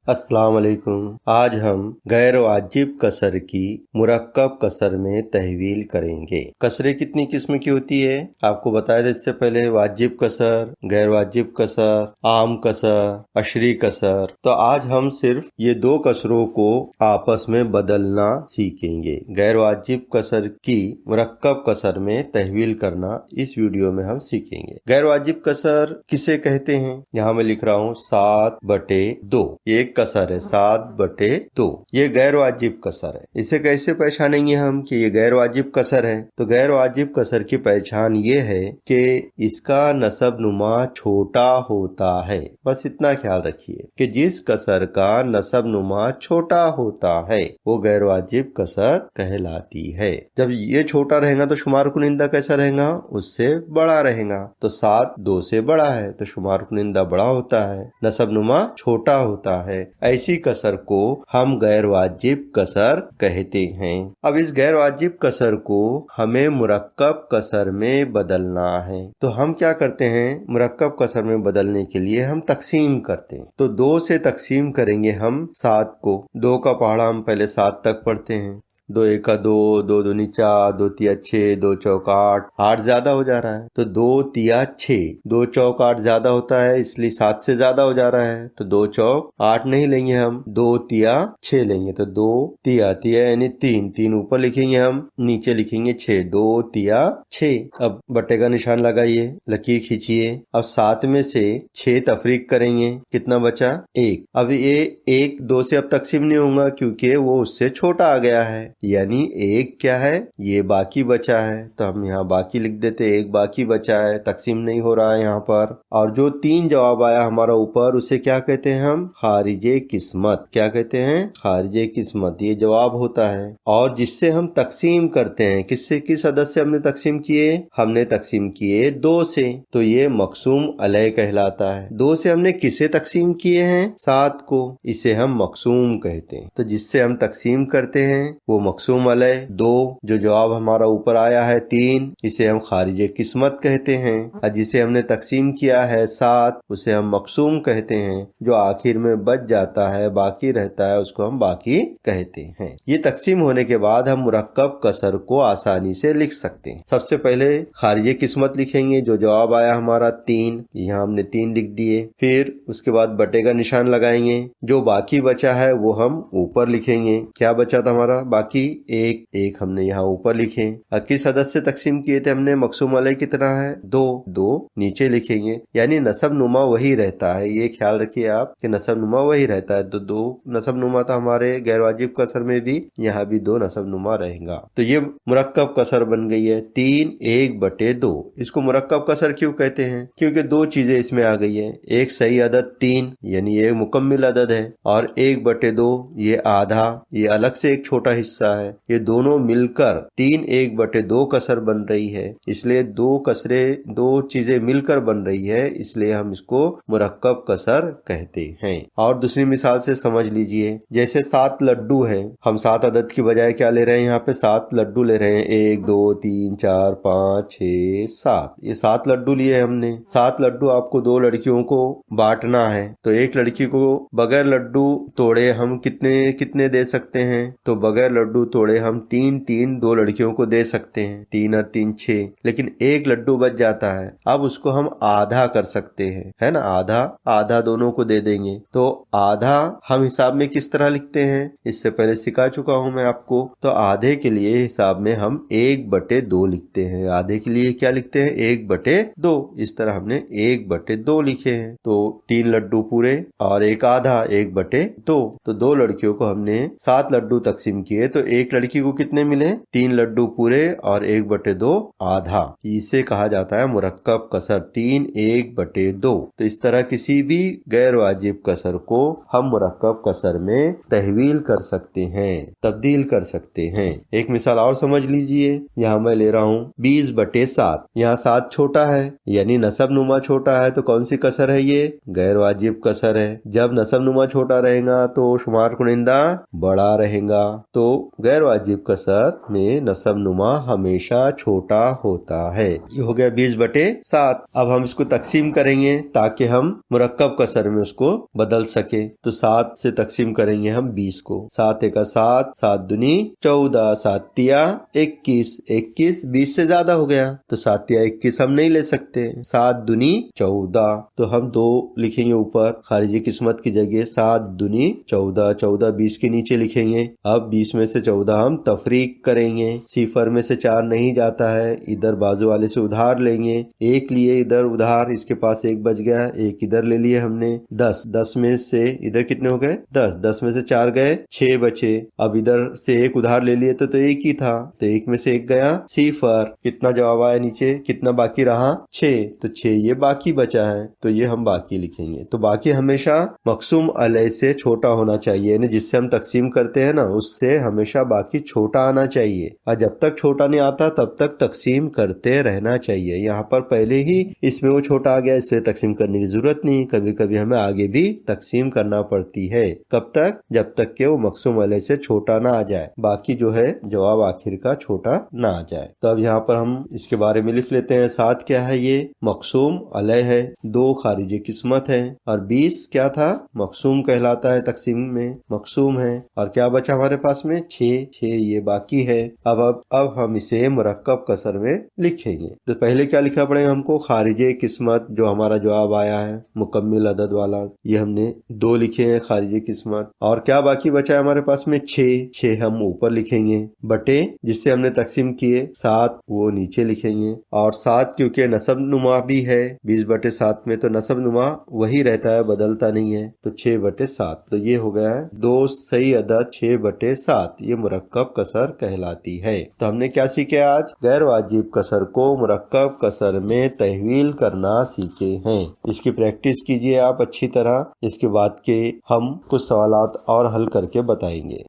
अस्सलाम वालेकुम। आज हम गैर वाजिब कसर की मुरक्कब कसर में तहवील करेंगे। कसरें कितनी किस्म की होती है आपको बताया था इससे पहले। वाजिब कसर, गैर वाजिब कसर, आम कसर, अशरी कसर। तो आज हम सिर्फ ये दो कसरों को आपस में बदलना सीखेंगे। गैर वाजिब कसर की मुरक्कब कसर में तहवील करना इस वीडियो में हम सीखेंगे। गैर वाजिब कसर किसे कहते हैं? यहाँ मैं लिख रहा हूँ 7/2। एक कसर है 7/2। ये गैर वाजिब कसर है। इसे कैसे पहचानेंगे हम कि ये गैर वाजिब कसर है? तो गैर वाजिब कसर की पहचान ये है कि इसका नसब नुमा छोटा होता है। बस इतना ख्याल रखिए कि जिस कसर का नसब नुमा छोटा होता है वो गैर वाजिब कसर कहलाती है। जब ये छोटा रहेगा तो शुमार कुनिंदा कैसा रहेगा? उससे बड़ा रहेगा। तो 7 2 से बड़ा है तो शुमार कुनिंदा बड़ा होता है, नसब नुमा छोटा होता है। ऐसी कसर को हम गैर वाजिब कसर कहते हैं। अब इस गैर वाजिब कसर को हमें मुरक्कब कसर में बदलना है। तो हम क्या करते हैं? मुरक्कब कसर में बदलने के लिए हम तकसीम करते हैं। तो 2 से तकसीम करेंगे हम 7 को। 2 का पहाड़ा हम पहले 7 तक पढ़ते हैं। 2 एका 2, 2 दूनी 4, 2 तिया 6, 2 चौक 8। 8 ज्यादा हो जा रहा है तो 2 तिया 6। 2 चौक 8 ज्यादा होता है इसलिए 7 से ज्यादा हो जा रहा है तो 2 चौक 8 नहीं लेंगे हम, 2 तिया 6 लेंगे। तो 2 तिया तिया यानी 3, 3 ऊपर लिखेंगे हम, नीचे लिखेंगे 6। 2 तिया 6। अब बट्टे का निशान लगाइए, लकीर खींचिए। अब 7 में से 6 तफरीक करेंगे, कितना बचा? 1। अब ये 1 2 से अब तकसीम नहीं होगा क्योंकि वो उससे छोटा आ गया है, यानी 1 क्या है? ये बाकी बचा है तो हम यहाँ बाकी लिख देते। 1 बाकी बचा है, तकसीम नहीं हो रहा है यहाँ पर। और जो 3 जवाब आया हमारा ऊपर उसे क्या कहते हैं हम? खारिजे किस्मत। क्या कहते हैं? खारिजे किस्मत। ये जवाब होता है। और जिससे हम तकसीम करते हैं, किससे, किस अदद से हमने तकसीम किए? हमने तकसीम किए 2 से, तो ये मकसूम अलह कहलाता है। 2 से हमने किसे तकसीम किए हैं? 7 को। इसे हम मकसूम कहते हैं। तो जिससे हम तकसीम करते हैं वो मकसूम अलह। 2 जो जवाब हमारा ऊपर आया है 3, इसे हम खारिजे किस्मत कहते हैं। और जिसे हमने तकसीम किया है 7 उसे हम मकसूम कहते हैं। जो आखिर में बच जाता है, बाकी रहता है, उसको हम बाकी कहते हैं। ये तकसीम होने के बाद हम मुरक्कब कसर को आसानी से लिख सकते हैं। सबसे पहले खारिजे किस्मत लिखेंगे। जो जवाब आया हमारा 3, यहाँ हमने 3 लिख दिए। फिर उसके बाद बटे का निशान लगाएंगे। जो बाकी बचा है वो हम ऊपर लिखेंगे। क्या बचा था हमारा बाकी? 1 हमने यहाँ ऊपर लिखे। किस अदद से तकसीम किए थे हमने? मकसूम अलह कितना है? 2 नीचे लिखेंगे। यानी नसब नुमा वही रहता है, ये ख्याल रखिए आप कि नसब नुमा वही रहता है। तो 2 नसब नुमा था हमारे गैर वाजिब कसर में भी, यहाँ भी 2 नसब नुमा रहेगा। तो ये मुरक्कब कसर बन गई है 3 1/2। इसको मुरक्कब कसर क्यों कहते हैं? क्योंकि 2 चीजें इसमें आ गई है। एक सही अदद 3 यानी ये मुकम्मिल अदद है, और 1/2 ये आधा, ये अलग से एक छोटा हिस्सा है। ये दोनों मिलकर 3 1/2 कसर बन रही है। इसलिए 2 कसरें, 2 चीजें मिलकर बन रही है, इसलिए हम इसको मुरक्कब कसर कहते हैं। और दूसरी मिसाल से समझ लीजिए, जैसे 7 लड्डू है। हम 7 अदद की बजाय क्या ले रहे हैं? यहाँ पे 7 लड्डू ले रहे हैं। 1 2 3 4 5 6 7। ये 7 लड्डू लिए हमने। 7 लड्डू आपको 2 लड़कियों को बांटना है। तो एक लड़की को बगैर लड्डू तोड़े हम कितने कितने दे सकते हैं? तो बगैर लड्डू तोड़े हम 3 2 लड़कियों को दे सकते हैं। 3 और 3 6। लेकिन एक लड्डू बच जाता है, अब उसको हम आधा कर सकते हैं, है ना? आधा आधा दोनों को दे देंगे। तो आधा हम हिसाब में किस तरह लिखते हैं? इससे पहले सिखा चुका हूं मैं आपको। तो आधे के लिए हिसाब में हम 1/2 लिखते हैं। आधे के लिए क्या लिखते हैं? 1/2। इस तरह हमने 1/2 लिखे हैं। तो 3 लड्डू पूरे और एक आधा, 1/2। तो 2 लड़कियों को हमने 7 लड्डू तकसीम किए तो एक लड़की को कितने मिले? 3 लड्डू पूरे और 1/2 आधा। इसे कहा जाता है मुरक्कब कसर 3 1/2। तो इस तरह किसी भी गैर वाजिब कसर को हम मुरक्कब कसर में तहवील कर सकते हैं, तब्दील कर सकते हैं। एक मिसाल और समझ लीजिए। यहाँ मैं ले रहा हूँ 20/7। यहाँ 7 छोटा है यानी नसब नुमा छोटा है, तो कौन सी कसर है ये? गैर वाजिब कसर है। जब नसब नुमा छोटा रहेगा तो शुमार कुनिंदा बड़ा रहेगा। तो गैर वाजिब कसर में नसब नुमा हमेशा छोटा होता है। ये हो गया 20/7। अब हम इसको तकसीम करेंगे ताकि हम मुरक्कब कसर में उसको बदल सके। तो 7 से तकसीम करेंगे हम 20 को। 7 एका 7, 7 दूनी 14, 7 तिया 21, 21 20 से ज्यादा हो गया तो 7 तिया 21 हम नहीं ले सकते। 7 दूनी 14 तो हम 2 लिखेंगे ऊपर खारिजी किस्मत की जगह। 7 दूनी 14, 14 20 के नीचे लिखेंगे। अब 20 में से 14 हम तफरीक करेंगे। सिफर में से 4 नहीं जाता है, इधर बाजू वाले से उधार लेंगे। 1 लिए इधर उधार, इसके पास 1 बच गया, 1 इधर ले लिए हमने। 10 में से इधर कितने हो गए 10 में से 4 गए 6 बचे। अब इधर से 1 उधार ले लिए तो 1 ही था, तो 1 में से 1 गया सिफर। कितना जवाब आया नीचे, कितना बाकी रहा 6, तो 6 ये बाकी बचा है तो ये हम बाकी लिखेंगे। तो बाकी हमेशा मकसूम अलैह से छोटा होना चाहिए, जिससे हम तकसीम करते हैं ना उससे हमेशा बाकी छोटा आना चाहिए और जब तक छोटा नहीं आता तब तक तकसीम करते रहना चाहिए। यहाँ पर पहले ही इसमें वो छोटा आ गया, इससे तकसीम करने की जरूरत नहीं। कभी कभी हमें आगे भी तकसीम करना पड़ती है। कब तक, जब तक के वो मकसूम अलैह से छोटा ना आ जाए, बाकी जो है जवाब आखिर का छोटा ना आ जाए। तो अब यहाँ पर हम इसके बारे में लिख लेते हैं। 7 क्या है, ये मकसूम अलैह है, 2 खारिजी किस्मत है और 20 क्या था, मकसूम कहलाता है, तकसीम में मकसूम है। और क्या बचा हमारे पास में 6 ये बाकी है। अब हम इसे मुरक्कब कसर में लिखेंगे। तो पहले क्या लिखना पड़ेगा हमको, खारिजे किस्मत जो हमारा जवाब आया है मुकम्मिल अदद वाला, ये हमने 2 लिखे हैं खारिजे किस्मत। और क्या बाकी बचा है हमारे पास में 6 हम ऊपर लिखेंगे, बटे जिससे हमने तकसीम किए 7 वो नीचे लिखेंगे। और 7 क्योंकि नसब नुमा भी है, 20/7 में तो नसब नुमा वही रहता है, बदलता नहीं है, तो 6/7। तो ये हो गया है 2 सही अदद 6/7, ये मुरक्कब कसर कहलाती है। तो हमने क्या सीखे आज, गैर वाजिब कसर को मुरक्कब कसर में तहवील करना सीखे हैं। इसकी प्रैक्टिस कीजिए आप अच्छी तरह। इसके बाद के हम कुछ सवालात और हल करके बताएंगे।